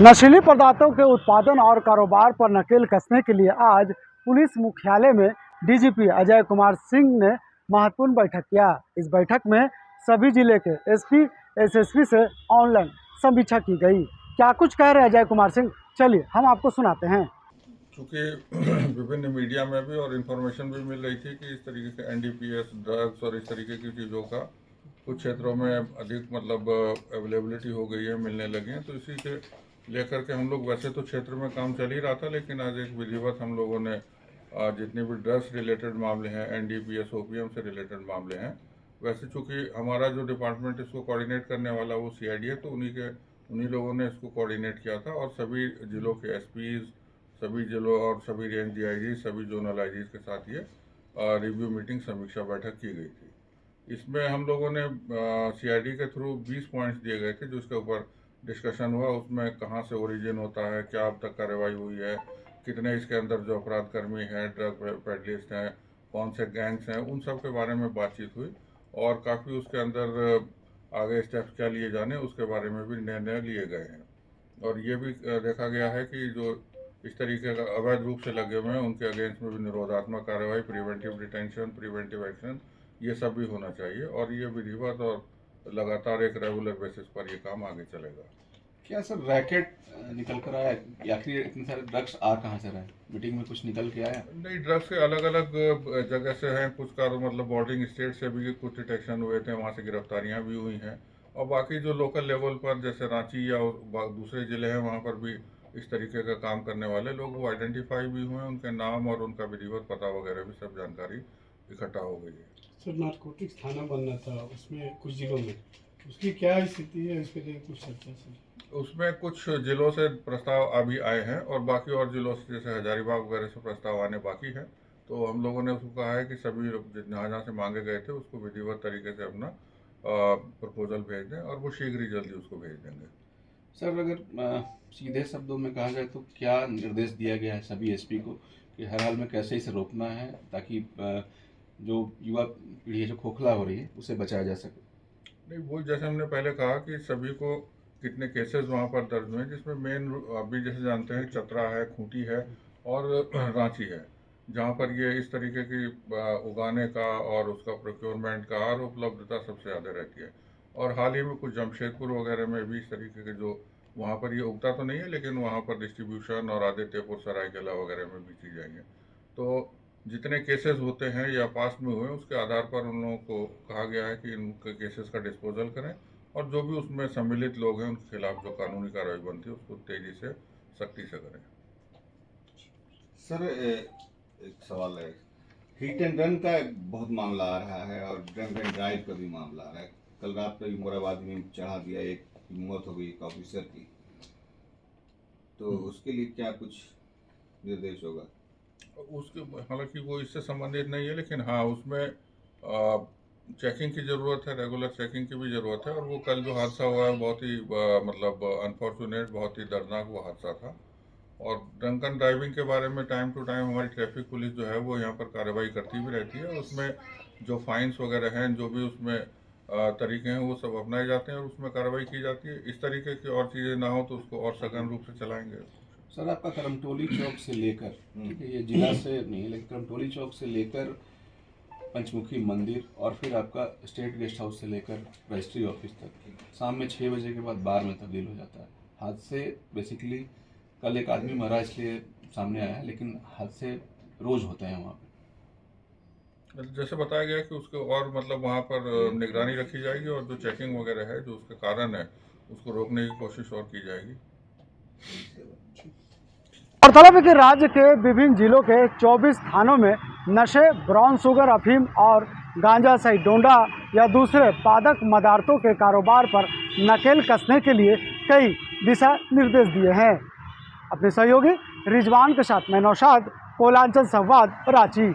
नशीली पदार्थों के उत्पादन और कारोबार पर नकेल कसने के लिए आज पुलिस मुख्यालय में डीजीपी अजय कुमार सिंह ने महत्वपूर्ण बैठक किया। इस बैठक में सभी जिले के एसपी, एसएसपी से ऑनलाइन समीक्षा की गई। क्या कुछ कह रहे अजय कुमार सिंह, चलिए हम आपको सुनाते हैं। चूँकि विभिन्न मीडिया में भी और इन्फॉर्मेशन भी मिल रही थी कि इस तरीके के एनडीपीएस ड्रग्स और इस तरीके की चीज़ों का कुछ क्षेत्रों में अधिक अवेलेबिलिटी हो गई है, मिलने लगी हैं। तो इसी के लेकर के हम लोग, वैसे तो क्षेत्र में काम चल ही रहा था, लेकिन आज एक विधिवत हम लोगों ने जितने भी ड्रग्स रिलेटेड मामले हैं, एनडीपीएस ओपीएम से रिलेटेड मामले हैं, वैसे चूँकि हमारा जो डिपार्टमेंट इसको कोऑर्डिनेट करने वाला वो सीआईडी है, तो उन्हीं लोगों ने इसको कोऑर्डिनेट किया था और सभी जिलों के एसपीज, सभी जिलों और सभी रेंज डीआईजी, सभी जोनल आईजी के साथ ये रिव्यू मीटिंग, समीक्षा बैठक की गई थी। इसमें हम लोगों ने सीआईडी के थ्रू 20 पॉइंट्स दिए गए थे, जिसके ऊपर डिस्कशन हुआ। उसमें कहाँ से ओरिजिन होता है, क्या अब तक कार्रवाई हुई है, कितने इसके अंदर जो अपराध कर्मी हैं, ड्रग पेडलिस्ट हैं, कौन से गैंग्स हैं, उन सब के बारे में बातचीत हुई और काफ़ी उसके अंदर आगे स्टेप्स क्या लिए जाने उसके बारे में भी निर्णय लिए गए हैं। और ये भी देखा गया है कि जो इस तरीके का अवैध रूप से लगे हुए हैं उनके अगेंस्ट में भी निरोधात्मक कार्रवाई, प्रिवेंटिव डिटेंशन, प्रिवेंटिव एक्शन, ये सब भी होना चाहिए और ये विधिवत और लगातार एक रेगुलर बेसिस पर ये काम आगे चलेगा। क्या सर रैकेट निकल कर आया या फिर इतने सारे ड्रग्स आ कहाँ से रहे? मीटिंग में कुछ निकल के आया? नहीं, ड्रग्स के अलग अलग जगह से हैं, कुछ का बॉर्डरिंग स्टेट से भी कुछ डिटेक्शन हुए थे, वहाँ से गिरफ्तारियाँ भी हुई हैं और बाकी जो लोकल लेवल पर जैसे रांची या दूसरे ज़िले हैं वहाँ पर भी इस तरीके का काम करने वाले लोग वो आइडेंटिफाई भी हुए, उनके नाम और उनका विधिवत पता वगैरह भी सब जानकारी इकट्ठा हो गई है। सर, नारकोटिक्स थाना बनना था उसमें कुछ जिलों में, उसकी क्या स्थिति है, इसके लिए कुछ चर्चा सर? उसमें कुछ जिलों से प्रस्ताव अभी आए हैं और बाकी और जिलों से जैसे हजारीबाग वगैरह से प्रस्ताव आने बाकी है। तो हम लोगों ने उसको कहा है कि सभी जहाँ जहाँ से मांगे गए थे उसको विधिवत तरीके से अपना प्रपोजल भेज दें और वो शीघ्र ही जल्दी उसको भेज देंगे। सर, अगर सीधे शब्दों में कहा जाए तो क्या निर्देश दिया गया है सभी एसपी को कि हर हाल में कैसे इसे रोकना है ताकि जो युवा पीढ़ी है जो खोखला हो रही है उसे बचाया जा सके? नहीं, वो जैसे हमने पहले कहा कि सभी को कितने केसेस वहाँ पर दर्ज हुए हैं, जिसमें मेन अभी जैसे जानते हैं चतरा है, खूंटी है और रांची है, जहाँ पर ये इस तरीके की उगाने का और उसका प्रोक्योरमेंट का और उपलब्धता सबसे ज़्यादा रहती है। और हाल ही में कुछ जमशेदपुर वगैरह में भी इस तरीके के जो वहाँ पर ये उगता तो नहीं है, लेकिन वहाँ पर डिस्ट्रीब्यूशन और आदित्यपुर, सरायकेला वगैरह में भी की जाएंगे। तो जितने केसेस होते हैं या पास में हुए उसके आधार पर उन लोगों को कहा गया है कि इनके केसेस का डिस्पोजल करें और जो भी उसमें सम्मिलित लोग हैं उनके खिलाफ जो कानूनी कार्रवाई बनती है उसको तेजी से, सख्ती से करें। सर, एक सवाल है, हिट एंड रन का बहुत मामला आ रहा है और ड्रंक एंड ड्राइव का भी मामला आ रहा है। कल रात को मोराबादी में चढ़ा दिया, एक की मौत हो गई एक ऑफिसर की, तो उसके लिए क्या कुछ निर्देश होगा? उसके हालांकि वो इससे संबंधित नहीं है, लेकिन हाँ उसमें चेकिंग की ज़रूरत है, रेगुलर चेकिंग की भी ज़रूरत है। और वो कल जो हादसा हुआ है बहुत ही अनफॉर्चुनेट, बहुत ही दर्दनाक वो हादसा था। और ड्रंक एंड ड्राइविंग के बारे में टाइम टू टाइम हमारी ट्रैफिक पुलिस जो है वो यहाँ पर कार्रवाई करती भी रहती है। उसमें जो फाइन्स वगैरह हैं, जो भी उसमें तरीके हैं वो सब अपनाए जाते हैं और उसमें कार्रवाई की जाती है। इस तरीके की और चीज़ें ना हो तो उसको और सघन रूप से चलाएंगे। सर, आपका करमटोली चौक से लेकर, ठीक है, ये जिला से नहीं लेकिन करमटोली चौक से लेकर पंचमुखी मंदिर और फिर आपका स्टेट गेस्ट हाउस से लेकर रजिस्ट्री ऑफिस तक शाम में 6 बजे के बाद बार में तब्दील हो जाता है। हादसे बेसिकली कल एक आदमी मरा इसलिए सामने आया है, लेकिन हादसे रोज होते हैं वहाँ पे। जैसे बताया गया कि उसके और वहाँ पर निगरानी रखी जाएगी और जो चेकिंग वगैरह है, जो उसके कारण है, उसको रोकने की कोशिश और की जाएगी। गौरतलब है कि राज्य के विभिन्न जिलों के 24 थानों में नशे, ब्राउन शुगर, अफीम और गांजा सहित डोंडा या दूसरे पादक पदार्थों के कारोबार पर नकेल कसने के लिए कई दिशा निर्देश दिए हैं। अपने सहयोगी रिजवान के साथ मैं नौशाद, कोलांचल संवाद, रांची।